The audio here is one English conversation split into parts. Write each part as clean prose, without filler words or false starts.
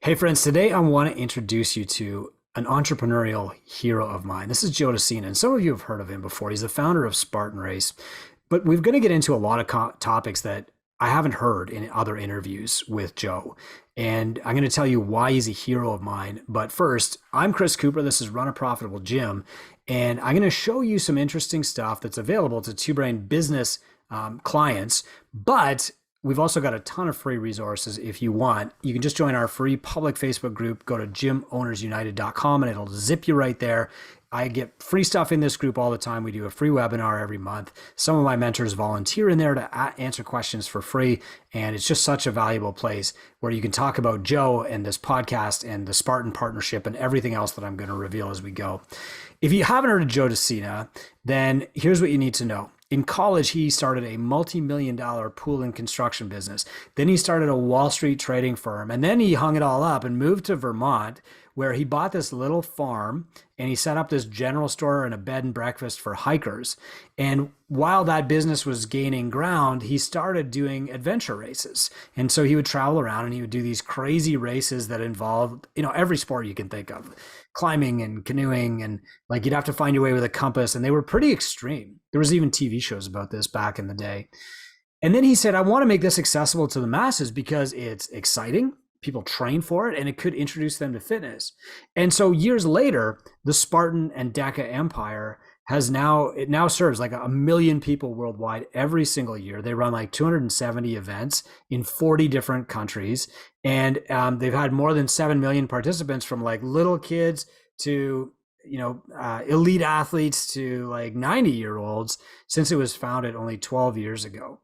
Hey friends, today I want to introduce you to an entrepreneurial hero of mine. This is Joe DeCina, and some of you have heard of him before. He's the founder of Spartan Race, but we're going to get into a lot of topics that I haven't heard in other interviews with Joe. And I'm going to tell you why he's a hero of mine. But first, I'm Chris Cooper. This is Run a Profitable Gym. And I'm going to show you some interesting stuff that's available to Two Brain business clients. But we've also got a ton of free resources if you want. You can just join our free public Facebook group. Go to gymownersunited.com and it'll zip you right there. I get free stuff in this group all the time. We do a free webinar every month. Some of my mentors volunteer in there to answer questions for free. And it's just such a valuable place where you can talk about Joe and this podcast and the Spartan partnership and everything else that I'm going to reveal as we go. If you haven't heard of Joe DeCina, then here's what you need to know. In college, he started a multi-million-dollar pool and construction business. Then he started a Wall Street trading firm. And then he hung it all up and moved to Vermont, where he bought this little farm and he set up this general store and a bed and breakfast for hikers. And while that business was gaining ground, he started doing adventure races. And so he would travel around and he would do these crazy races that involved, every sport you can think of, climbing and canoeing, and like you'd have to find your way with a compass. And they were pretty extreme. There was even TV shows about this back in the day. And then he said, I want to make this accessible to the masses because it's exciting. People train for it and it could introduce them to fitness. And so years later, the Spartan and DECA empire it now serves like a million people worldwide every single year. They run like 270 events in 40 different countries. And they've had more than 7 million participants, from like little kids to elite athletes to like 90-year-olds, since it was founded only 12 years ago.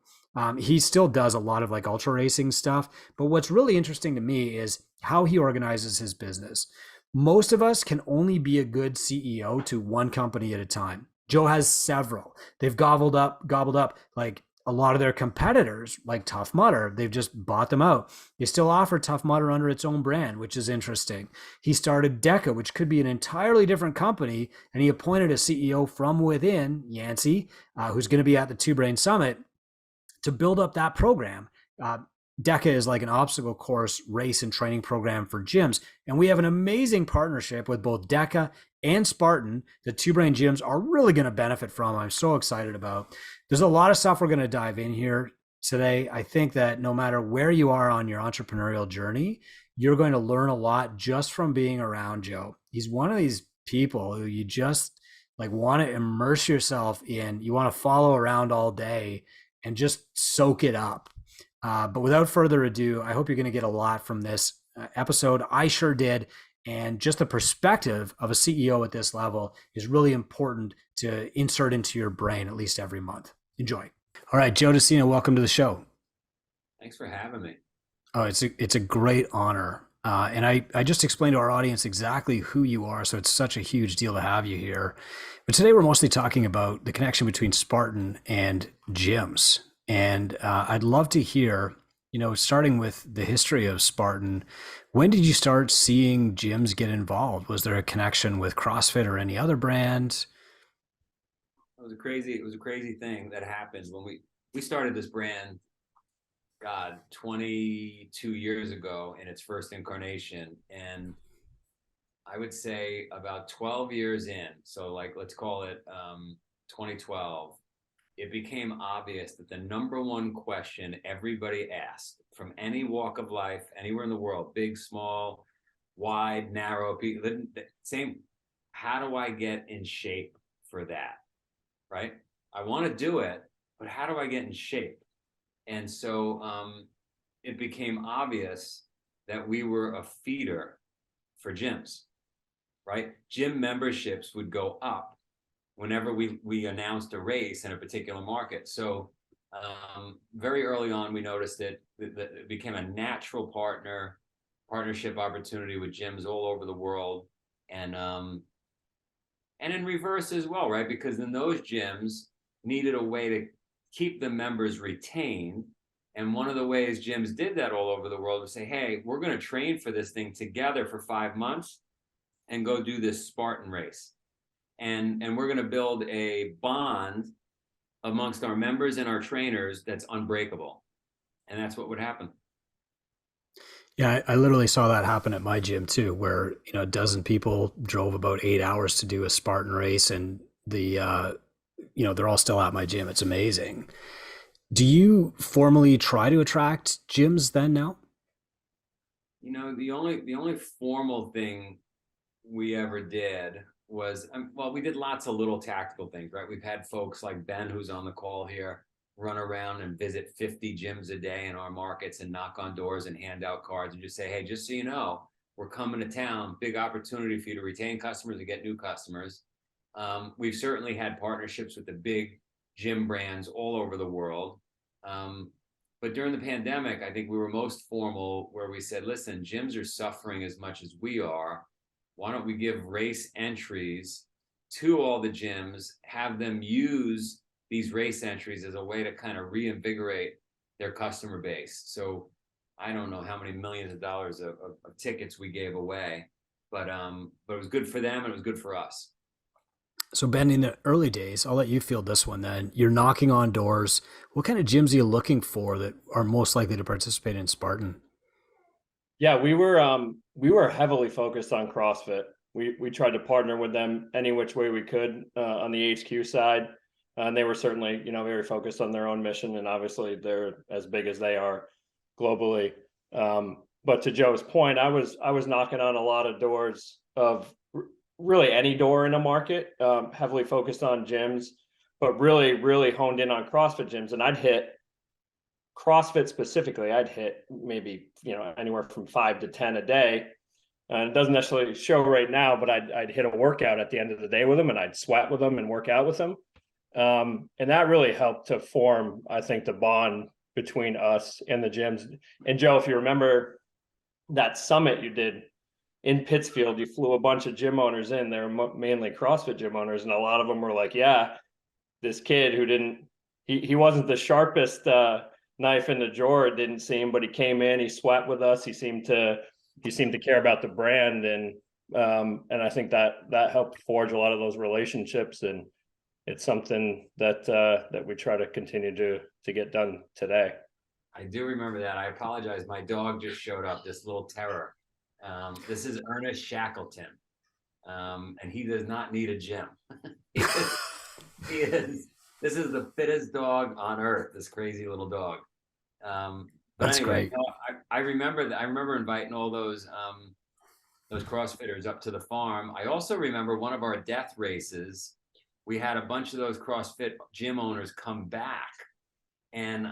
He still does a lot of like ultra racing stuff. But what's really interesting to me is how he organizes his business. Most of us can only be a good CEO to one company at a time. Joe has several. They've gobbled up like a lot of their competitors, like Tough Mudder. They've just bought them out. They still offer Tough Mudder under its own brand, which is interesting. He started DECA, which could be an entirely different company, and he appointed a CEO from within, Yancey, who's going to be at the Two Brain Summit, to build up that program. DECA is like an obstacle course race and training program for gyms. And we have an amazing partnership with both DECA and Spartan that Two Brain gyms are really going to benefit from. I'm so excited about. There's a lot of stuff we're going to dive in here today. I think that no matter where you are on your entrepreneurial journey, you're going to learn a lot just from being around Joe. He's one of these people who you just like want to immerse yourself in. You want to follow around all day and just soak it up. But without further ado, I hope you're going to get a lot from this episode. I sure did. And just the perspective of a CEO at this level is really important to insert into your brain at least every month. Enjoy. All right, Joe DeCina, welcome to the show. Thanks for having me. Oh, it's a great honor. And I just explained to our audience exactly who you are. So it's such a huge deal to have you here. But today we're mostly talking about the connection between Spartan and gyms. And I'd love to hear, starting with the history of Spartan, when did you start seeing gyms get involved? Was there a connection with CrossFit or any other brand? It was a crazy thing that happened when we started this brand, God, 22 years ago in its first incarnation. And I would say about 12 years in, so like, let's call it 2012, it became obvious that the number one question everybody asked from any walk of life, anywhere in the world, big, small, wide, narrow, people, same, how do I get in shape for that, right? I want to do it, but how do I get in shape? And so it became obvious that we were a feeder for gyms, right? Gym memberships would go up whenever we announced a race in a particular market. So very early on, we noticed that it became a natural partnership opportunity with gyms all over the world. And in reverse as well, right? Because then those gyms needed a way to keep the members retained. And one of the ways gyms did that all over the world was say, hey, we're going to train for this thing together for 5 months and go do this Spartan race. And we're going to build a bond amongst our members and our trainers that's unbreakable. And that's what would happen. Yeah, I literally saw that happen at my gym too, where a dozen people drove about 8 hours to do a Spartan race, and they're all still at my gym. It's amazing. Do you formally try to attract gyms then now? The only formal thing we ever did was, well, we did lots of little tactical things, right? We've had folks like Ben, who's on the call here, run around and visit 50 gyms a day in our markets and knock on doors and hand out cards and just say, hey, just so you know, we're coming to town. Big opportunity for you to retain customers and get new customers. We've certainly had partnerships with the big gym brands all over the world. But during the pandemic, I think we were most formal where we said, listen, gyms are suffering as much as we are. Why don't we give race entries to all the gyms, have them use these race entries as a way to kind of reinvigorate their customer base. So I don't know how many millions of dollars of tickets we gave away, but it was good for them and it was good for us. So Ben, in the early days, I'll let you field this one then. You're knocking on doors. What kind of gyms are you looking for that are most likely to participate in Spartan? Yeah, we were heavily focused on CrossFit. We tried to partner with them any which way we could on the HQ side, and they were certainly very focused on their own mission, and obviously they're as big as they are globally. But to Joe's point, I was knocking on a lot of doors of really any door in a market, heavily focused on gyms, but really honed in on CrossFit gyms, and I'd hit CrossFit specifically, I'd hit maybe anywhere from 5 to 10 a day. And it doesn't necessarily show right now, but I'd hit a workout at the end of the day with them, and I'd sweat with them and work out with them. And that really helped to form, I think, the bond between us and the gyms. And Joe, if you remember that summit you did in Pittsfield, you flew a bunch of gym owners in. They were mainly CrossFit gym owners, and a lot of them were like, "Yeah, this kid who he wasn't the sharpest knife in the drawer, it didn't seem, but he came in, he sweat with us, he seemed to care about the brand, and I think that helped forge a lot of those relationships, and it's something that we try to continue to get done today." I do remember that. I apologize. My dog just showed up, this little terror. This is Ernest Shackleton, and he does not need a gym. he is. This is the fittest dog on earth. This crazy little dog. But That's anyway, great. I remember that. I remember inviting all those CrossFitters up to the farm. I also remember one of our death races. We had a bunch of those CrossFit gym owners come back, and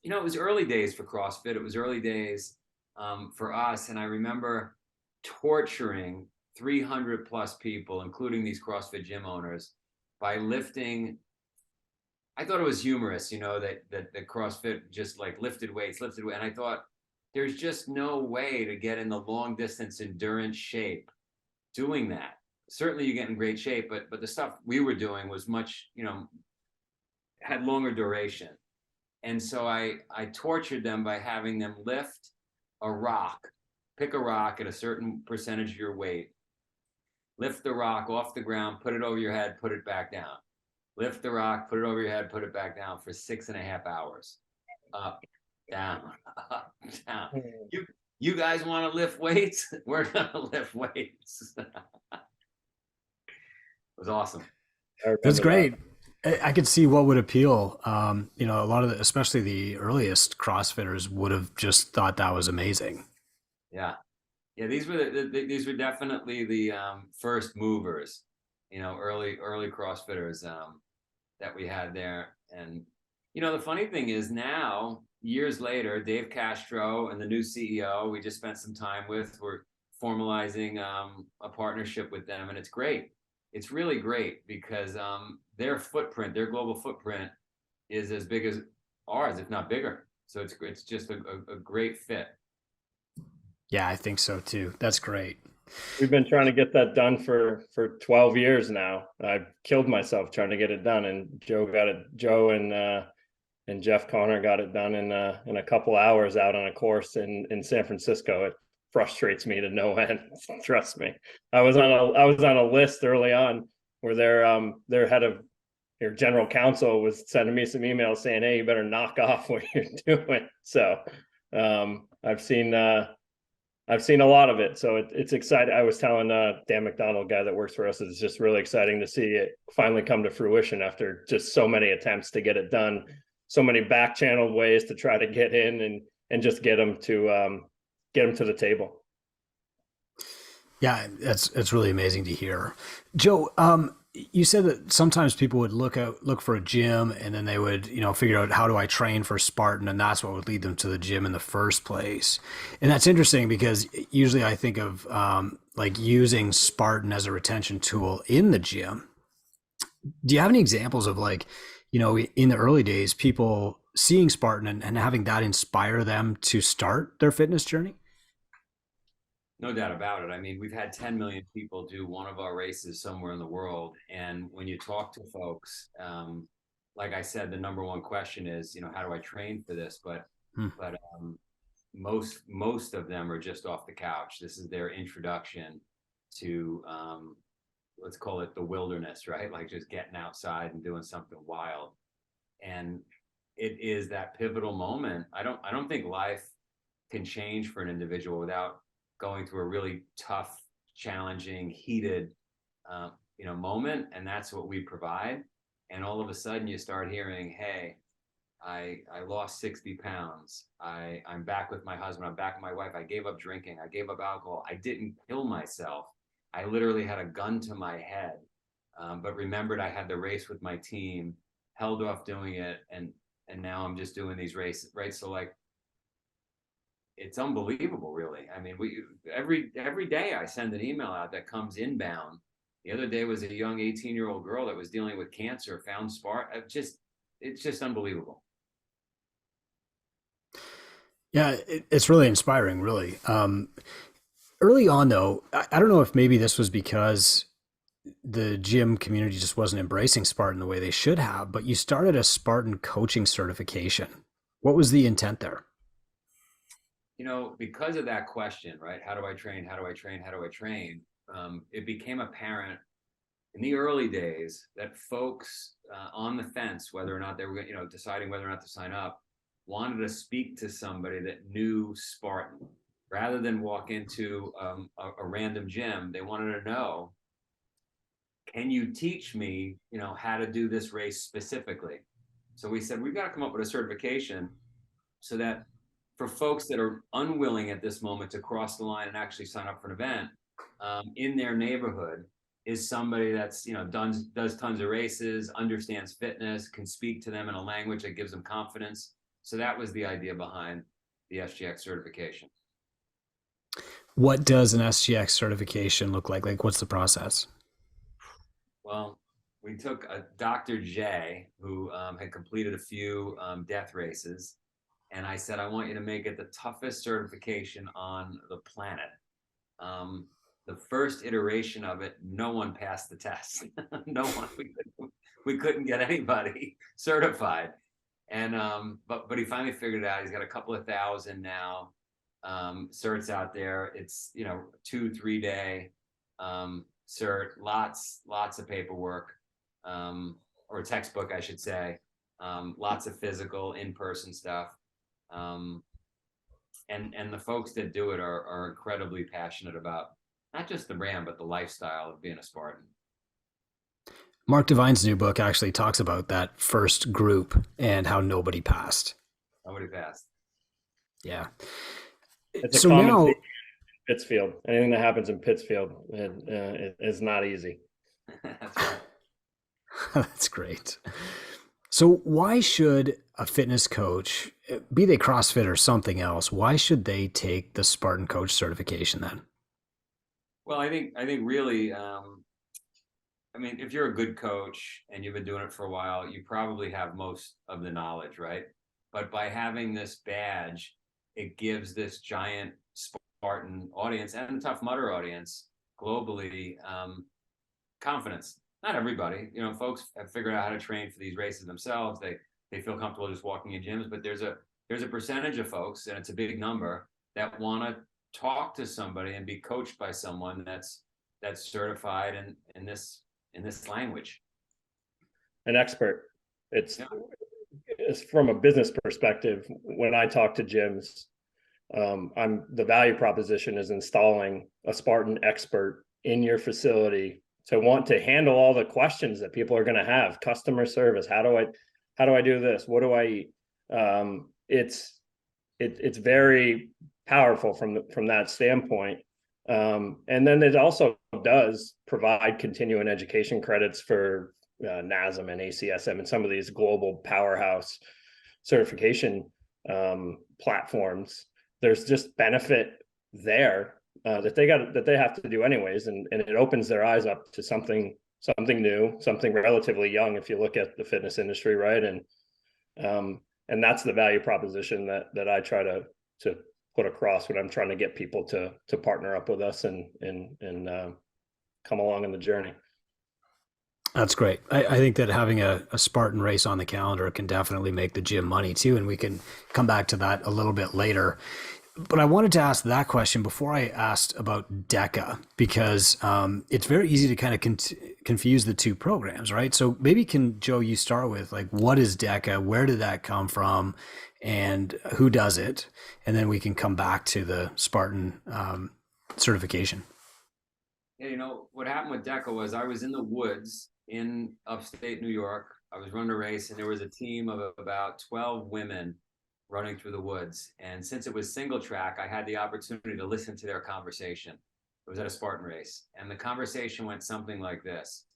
it was early days for CrossFit. It was early days for us, and I remember torturing 300 plus people, including these CrossFit gym owners, by lifting. I thought it was humorous, that CrossFit just like lifted weights, and I thought there's just no way to get in the long distance endurance shape doing that. Certainly you get in great shape, but the stuff we were doing was much, had longer duration. And so I tortured them by having them lift a rock, pick a rock at a certain percentage of your weight, lift the rock off the ground, put it over your head, put it back down. Lift the rock, put it over your head, put it back down for 6.5 hours. Up, down, up, down. You guys want to lift weights? We're gonna lift weights. It was awesome. That's great. I could see what would appeal. A lot of especially the earliest CrossFitters would have just thought that was amazing. Yeah. These were definitely the first movers. Early CrossFitters that we had there. And the funny thing is now, years later, Dave Castro and the new CEO we just spent some time with, we're formalizing a partnership with them, and it's great. It's really great because their global footprint is as big as ours, if not bigger. So it's just a great fit. Yeah, I think so too. That's great. We've been trying to get that done for 12 years now. I've killed myself trying to get it done, and Joe and Jeff Connor got it done in a couple hours out on a course in San Francisco. It frustrates me to no end. Trust me. I was on a list early on where their head of their general counsel was sending me some emails saying, "Hey, you better knock off what you're doing." So I've seen a lot of it, so it's exciting. I was telling Dan McDonald, guy that works for us, it's just really exciting to see it finally come to fruition after just so many attempts to get it done, so many back channeled ways to try to get in and just get them to the table. Yeah, it's really amazing to hear. Joe, you said that sometimes people would look for a gym and then they would, figure out how do I train for Spartan, and that's what would lead them to the gym in the first place. And that's interesting because usually I think of like using Spartan as a retention tool in the gym. Do you have any examples of like, in the early days, people seeing Spartan and having that inspire them to start their fitness journey? No doubt about it. I mean, we've had 10 million people do one of our races somewhere in the world. And when you talk to folks, like I said, the number one question is, how do I train for this? But most of them are just off the couch. This is their introduction to, let's call it the wilderness, right? Like just getting outside and doing something wild. And it is that pivotal moment. I don't think life can change for an individual without going through a really tough, challenging, heated, moment, and that's what we provide. And all of a sudden, you start hearing, "Hey, I lost 60 pounds. I'm back with my husband. I'm back with my wife. I gave up drinking. I gave up alcohol. I didn't kill myself. I literally had a gun to my head, but remembered I had the race with my team, held off doing it, and now I'm just doing these races, right? So like, it's unbelievable, really. I mean, every day I send an email out that comes inbound. The other day was a young 18-year-old girl that was dealing with cancer, found Spark. It's just unbelievable. Yeah, it's really inspiring, really. Early on, though, I don't know if maybe this was because the gym community just wasn't embracing Spartan the way they should have, but you started a Spartan coaching certification. What was the intent there? Because of that question, right? How do I train? How do I train? How do I train? It became apparent in the early days that folks on the fence, whether or not they were, deciding whether or not to sign up, wanted to speak to somebody that knew Spartan. Rather than walk into a random gym, they wanted to know, can you teach me, how to do this race specifically? So we said, we've got to come up with a certification so that for folks that are unwilling at this moment to cross the line and actually sign up for an event in their neighborhood is somebody that's, does tons of races, understands fitness, can speak to them in a language that gives them confidence. So that was the idea behind the SGX certification. What does an SGX certification look like? Like, what's the process? Well, we took a Dr. J who had completed a few death races. And I said, I want you to make it the toughest certification on the planet. The first iteration of it, no one passed the test. No one, we couldn't get anybody certified. And but he finally figured it out. He's got a couple of thousand now certs out there. It's 2-3 day cert, lots of paperwork, or textbook, I should say, lots of physical in-person stuff. And the folks that do it are incredibly passionate about not just the brand, but the lifestyle of being a Spartan. Mark Devine's new book actually talks about that first group and how nobody passed. Nobody passed. Yeah. It's a So common now, thing in Pittsfield. Anything that happens in Pittsfield it is not easy. That's right. that's great. So why should a fitness coach, be they CrossFit or something else, why should they take the Spartan Coach certification then? Well, I think really, if you're a good coach and you've been doing it for a while, you probably have most of the knowledge, right? But by having this badge, it gives this giant Spartan audience and the Tough Mudder audience globally confidence. Not everybody, folks have figured out how to train for these races themselves. They feel comfortable just walking in gyms, but there's a percentage of folks, and it's a big number, that want to talk to somebody and be coached by someone that's certified in this language. An expert. Yeah. It's from a business perspective. When I talk to gyms, The value proposition is installing a Spartan expert in your facility to want to handle all the questions that people are going to have. Customer service. How do I do this? What do I eat? It's very powerful from that standpoint. And then it also does provide continuing education credits for NASM and ACSM and some of these global powerhouse certification platforms. There's just benefit there that they have to do anyways, and it opens their eyes up to something new, something relatively young if you look at the fitness industry, right? And that's the value proposition that I try to put across when I'm trying to get people to partner up with us and come along in the journey. That's great. I think that having a Spartan race on the calendar can definitely make the gym money too, and we can come back to that a little bit later. But I wanted to ask that question before I asked about DECA, because it's very easy to kind of confuse the two programs, right? So maybe Joe, you start with like, what is DECA? Where did that come from? And who does it? And then we can come back to the Spartan certification. Yeah, what happened with DECA was I was in the woods in upstate New York. I was running a race, and there was a team of about 12 women running through the woods. And since it was single track, I had the opportunity to listen to their conversation. It was at a Spartan race. And the conversation went something like this: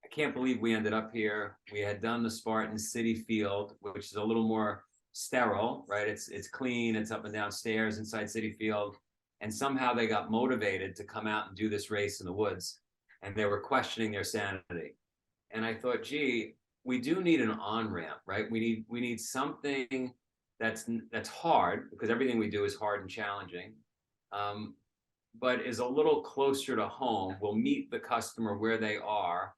I can't believe we ended up here. We had done the Spartan City Field, which is a little more sterile, right? It's clean. It's up and down stairs inside City Field. And somehow they got motivated to come out and do this race in the woods. And they were questioning their sanity. And I thought, gee, we do need an on-ramp, right? We need something that's hard, because everything we do is hard and challenging, but is a little closer to home. We'll meet the customer where they are.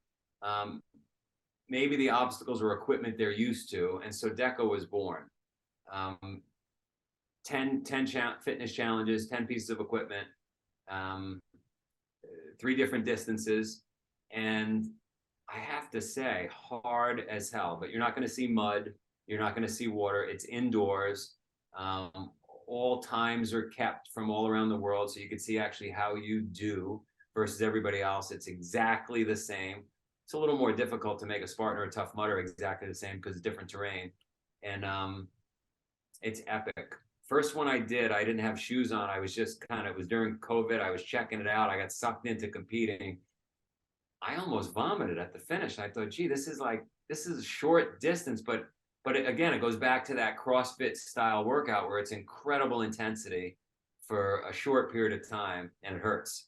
Maybe the obstacles or equipment they're used to. And so DECA was born. 10 fitness challenges, 10 pieces of equipment, 3 different distances. And I have to say, hard as hell, but you're not going to see mud. You're not going to see water. It's indoors. All times are kept from all around the world, so you can see actually how you do versus everybody else. It's exactly the same. It's a little more difficult to make a Spartan or a Tough Mudder exactly the same because it's different terrain. And it's epic. First one I did, I didn't have shoes on. I was just it was during COVID. I was checking it out. I got sucked into competing. I almost vomited at the finish. I thought, gee, this is a short distance, but again, it goes back to that CrossFit style workout where it's incredible intensity for a short period of time, and it hurts.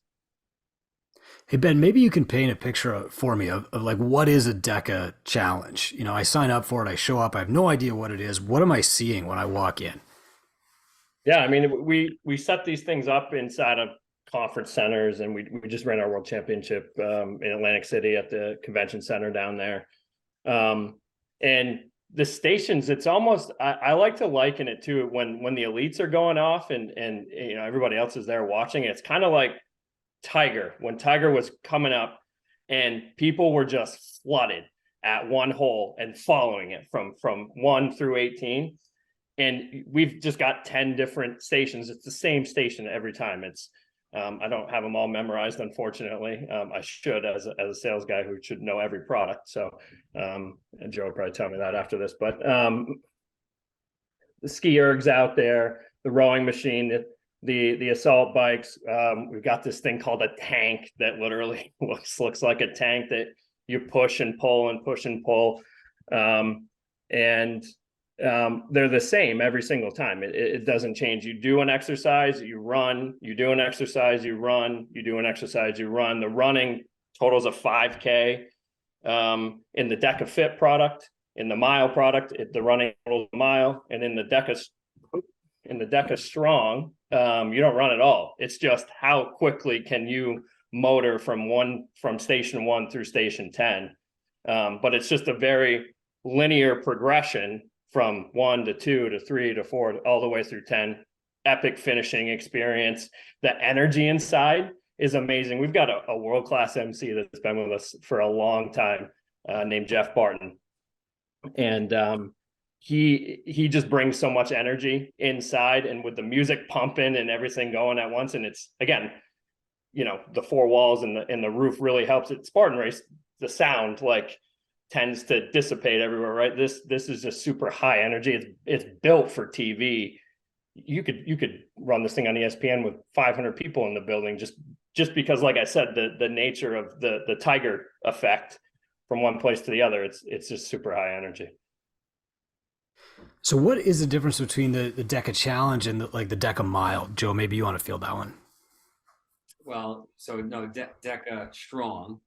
Hey, Ben, maybe you can paint a picture for me of like, what is a DECA challenge? I sign up for it, I show up, I have no idea what it is. What am I seeing when I walk in? Yeah, I mean, we set these things up inside of conference centers, and we just ran our world championship in Atlantic City at the convention center down there. And the stations, it's almost, I like to liken it to when the elites are going off and everybody else is there watching. It's kind of like Tiger, when Tiger was coming up and people were just flooded at one hole and following it from 1 through 18. And we've just got 10 different stations. It's the same station every time. It's I don't have them all memorized, unfortunately. I should, as a sales guy who should know every product. So and Joe will probably tell me that after this. But the ski ergs out there, the rowing machine, the assault bikes. We've got this thing called a tank that literally looks like a tank that you push and pull and push and pull. They're the same every single time. It doesn't change. You do an exercise, you run, you do an exercise, you run, you do an exercise, you run. The running totals a 5K. In the DECA Fit product, in the Mile product, the running totals a mile, and in the DECA Strong, you don't run at all. It's just how quickly can you motor from station 1 through station 10. But it's just a very linear progression from 1 to 2 to 3 to 4 all the way through 10. Epic finishing experience. The energy inside is amazing. We've got a world-class MC that's been with us for a long time, named Jeff Barton. And he just brings so much energy inside, and with the music pumping and everything going at once. And it's, again, the four walls and the roof really helps it. Spartan Race, the sound like tends to dissipate everywhere, right? This is just super high energy. It's built for TV. You could run this thing on ESPN with 500 people in the building, just because, like I said, the nature of the tiger effect from one place to the other. It's just super high energy. So what is the difference between the DECA Challenge and the DECA Mile? Joe, maybe you want to field that one. Well, so no, DECA Strong,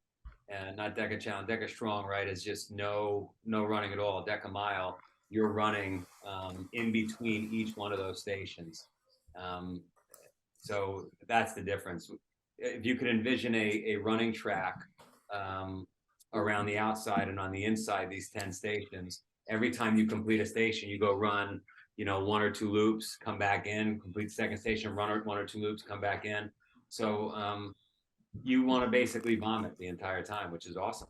and not DECA Challenge. DECA Strong, right, is just no running at all. DECA Mile, you're running in between each one of those stations. So that's the difference. If you could envision a running track around the outside and on the inside, these 10 stations, every time you complete a station, you go run, 1 or 2 loops, come back in, complete the second station, run 1 or 2 loops, come back in. So you want to basically vomit the entire time, which is awesome.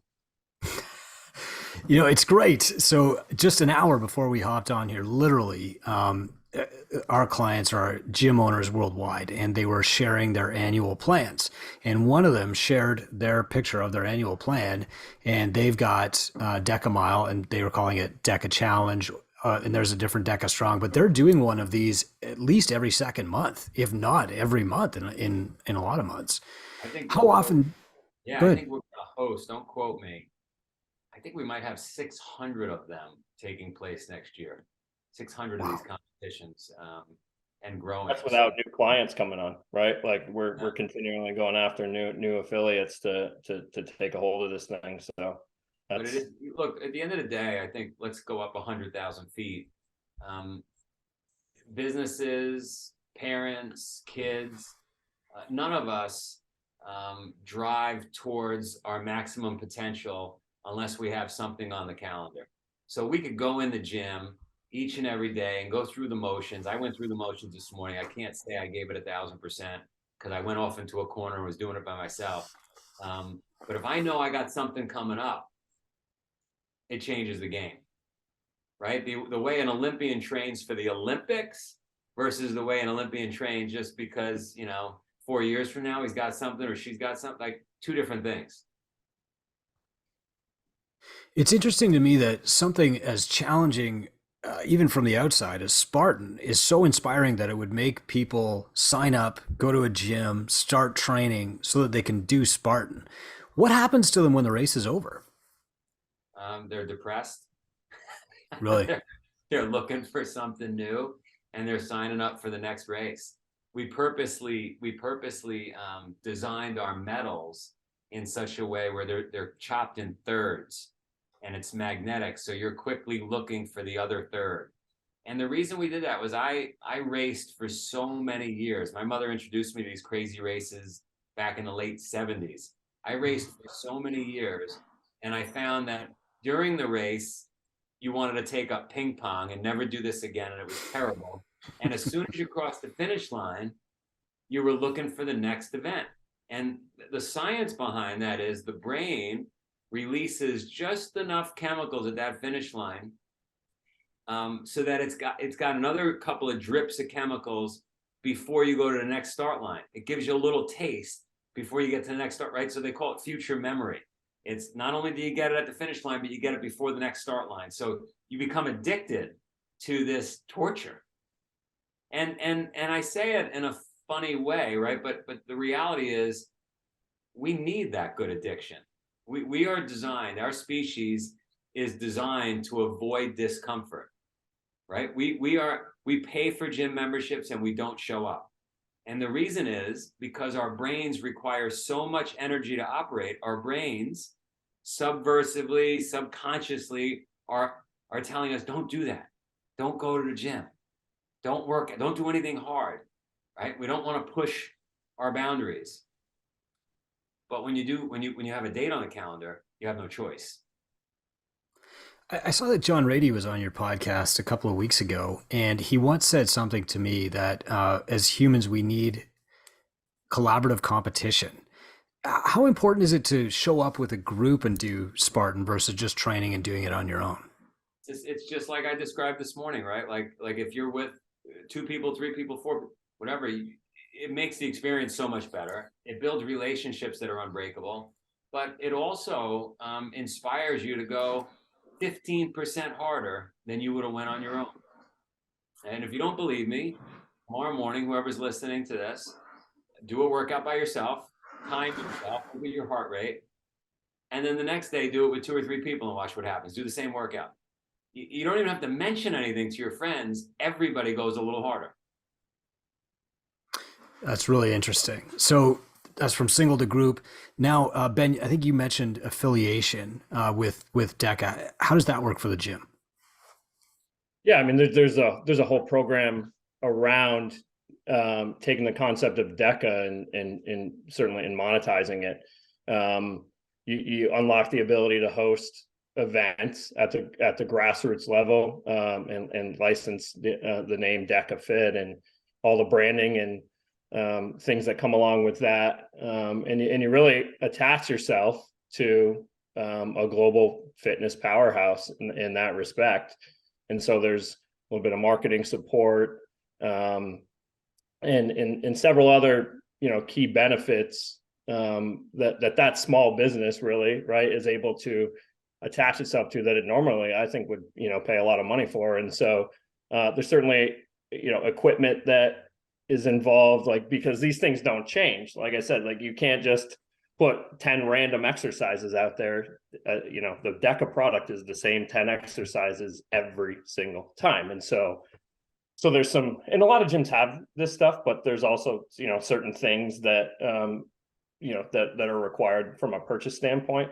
It's great. So just an hour before we hopped on here, literally, our clients are gym owners worldwide, and they were sharing their annual plans. And one of them shared their picture of their annual plan, and they've got DECA Mile, and they were calling it DECA Challenge. And there's a different DECA Strong, but they're doing one of these at least every second month, if not every month in a lot of months. I think How often? Yeah, Good. I think we're going to host, don't quote me, I think we might have 600 of them taking place next year. 600 of these competitions, and growing. That's without new clients coming on, right? Like we're continually going after new affiliates to take a hold of this thing. So But it is, look, at the end of the day, I think let's go up 100,000 feet. Businesses, parents, kids, none of us drive towards our maximum potential unless we have something on the calendar. So we could go in the gym each and every day and go through the motions. I went through the motions this morning. I can't say I gave it 1,000% because I went off into a corner and was doing it by myself. But if I know I got something coming up, it changes the game, right? The way an Olympian trains for the Olympics versus the way an Olympian trains just because, 4 years from now he's got something or she's got something, like 2 different things. It's interesting to me that something as challenging, even from the outside, as Spartan is so inspiring that it would make people sign up, go to a gym, start training so that they can do Spartan. What happens to them when the race is over? They're depressed. Really? they're looking for something new, and they're signing up for the next race. We purposely designed our medals in such a way where they're chopped in thirds, and it's magnetic, so you're quickly looking for the other third. And the reason we did that was I raced for so many years. My mother introduced me to these crazy races back in the late 70s. I raced for so many years, and I found that during the race, you wanted to take up ping pong and never do this again, and it was terrible. And as soon as you crossed the finish line, you were looking for the next event. And the science behind that is the brain releases just enough chemicals at that finish line so that it's got another couple of drips of chemicals before you go to the next start line. It gives you a little taste before you get to the next start, right? So they call it future memory. It's not only do you get it at the finish line, but you get it before the next start line. So you become addicted to this torture. And I say it in a funny way, right? But the reality is we need that good addiction. We are designed, our species is designed to avoid discomfort, right? We pay for gym memberships and we don't show up. And the reason is because our brains require so much energy to operate. Our brains subversively, subconsciously are telling us, don't do that. Don't go to the gym. Don't work. Don't do anything hard, right? We don't want to push our boundaries. But when you have a date on the calendar, you have no choice. I saw that John Rady was on your podcast a couple of weeks ago, and he once said something to me that as humans, we need collaborative competition. How important is it to show up with a group and do Spartan versus just training and doing it on your own? it's just like I described this morning, right? Like if you're with 2 people, 3 people, 4, whatever, it makes the experience so much better. It builds relationships that are unbreakable, but it also inspires you to go 15% harder than you would have went on your own. And if you don't believe me, tomorrow morning, whoever's listening to this, do a workout by yourself, time yourself, look at your heart rate, and then the next day do it with 2 or 3 people and watch what happens. Do the same workout. You don't even have to mention anything to your friends. Everybody goes a little harder. That's really interesting. So that's from single to group. Now, Ben, I think you mentioned affiliation with DECA. How does that work for the gym? Yeah, I mean, there's a whole program around taking the concept of DECA and certainly in monetizing it. You unlock the ability to host events at the grassroots level and license the name DECA Fit and all the branding and things that come along with that. And you really attach yourself to a global fitness powerhouse in that respect. And so there's a little bit of marketing support and several other, key benefits that small business really, right, is able to attach itself to that it normally, I think, would, pay a lot of money for. And so there's certainly, equipment that is involved, like, because these things don't change. Like I said, like, you can't just put 10 random exercises out there. The DECA product is the same 10 exercises every single time. And so there's and a lot of gyms have this stuff, but there's also, certain things that, that are required from a purchase standpoint.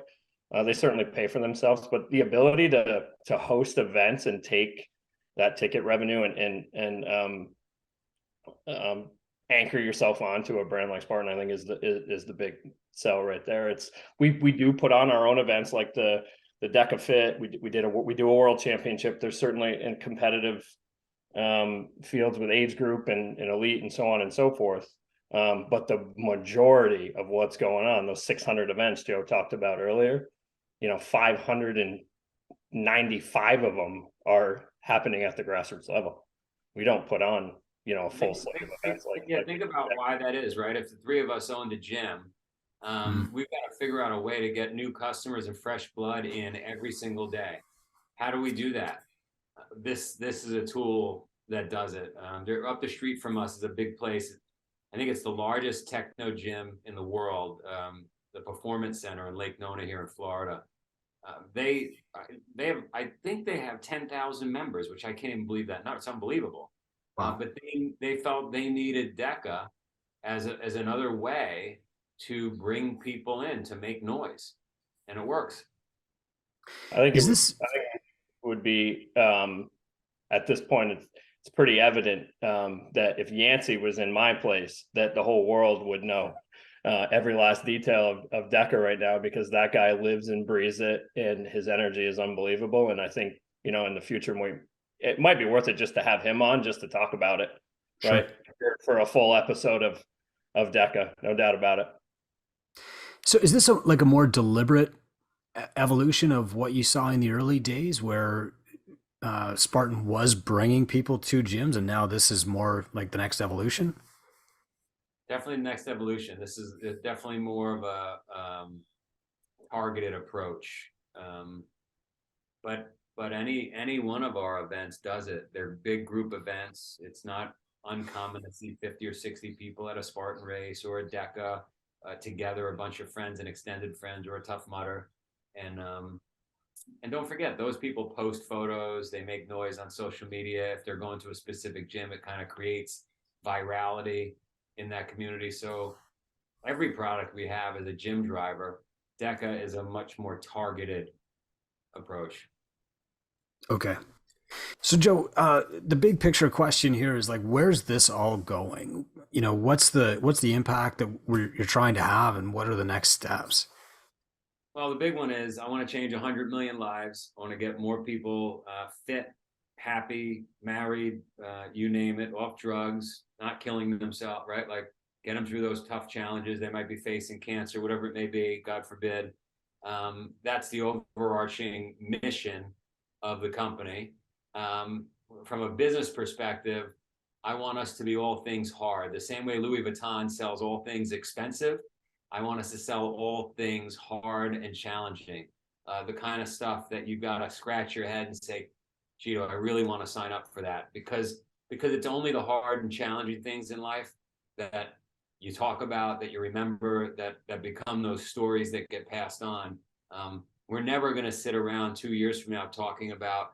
They certainly pay for themselves, but the ability to host events and take that ticket revenue and anchor yourself onto a brand like Spartan, I think is the big sell right there. We do put on our own events like the DECA Fit. We do a world championship. There's certainly in competitive fields with age group and elite and so on and so forth. But the majority of what's going on, those 600 events Joe talked about earlier, 595 of them are happening at the grassroots level. We don't put on a full slate of events think about why that is, right? If the 3 of us owned a gym, we've got to figure out a way to get new customers and fresh blood in every single day. How do we do that? This is a tool that does it. They're up the street from us is a big place. I think it's the largest techno gym in the world, the Performance Center in Lake Nona here in Florida. They have, I think they have 10,000 members, which I can't even believe that. No, it's unbelievable. Wow. But they felt they needed DECA as another way to bring people in to make noise, and it works. I think it would be at this point it's pretty evident that if Yancey was in my place, that the whole world would know every last detail of DECA right now, because that guy lives and breathes it, and his energy is unbelievable. And I think in the future it might be worth it just to have him on just to talk about it, Sure. right? For a full episode of DECA, no doubt about it. So is this like a more deliberate evolution of what you saw in the early days where Spartan was bringing people to gyms, and now this is more like the next evolution? Definitely the next evolution. This is definitely more of a targeted approach. But any one of our events does it. They're big group events. It's not uncommon to see 50 or 60 people at a Spartan race or a DECA together, a bunch of friends and extended friends, or a Tough Mudder. And don't forget, those people post photos, they make noise on social media. If they're going to a specific gym, it kind of creates virality in that community. So every product we have as a gym driver, DECA is a much more targeted approach. Okay. So Joe, the big picture question here is like, where's this all going? What's the impact that you're trying to have, and what are the next steps? Well, the big one is I want to change 100 million lives. I want to get more people fit, happy, married, you name it, off drugs, not killing themselves, right? Like, get them through those tough challenges. They might be facing cancer, whatever it may be, God forbid. That's the overarching mission of the company. From a business perspective, I want us to be all things hard. The same way Louis Vuitton sells all things expensive, I want us to sell all things hard and challenging. The kind of stuff that you've got to scratch your head and say, Gito, I really want to sign up for that, because it's only the hard and challenging things in life that you talk about, that you remember, that become those stories that get passed on. We're never going to sit around 2 years from now talking about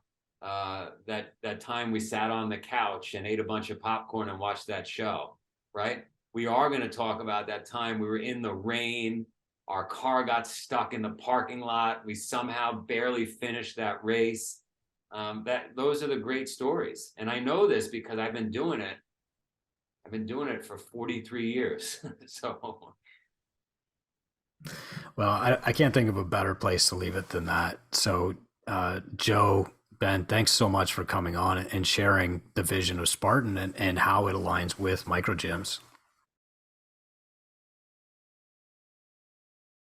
that time we sat on the couch and ate a bunch of popcorn and watched that show, right? We are going to talk about that time we were in the rain, our car got stuck in the parking lot, we somehow barely finished that race. Those are the great stories. And I know this because I've been doing it. I've been doing it for 43 years. So. Well, I can't think of a better place to leave it than that. So, Joe, Ben, thanks so much for coming on and sharing the vision of Spartan and how it aligns with microgyms.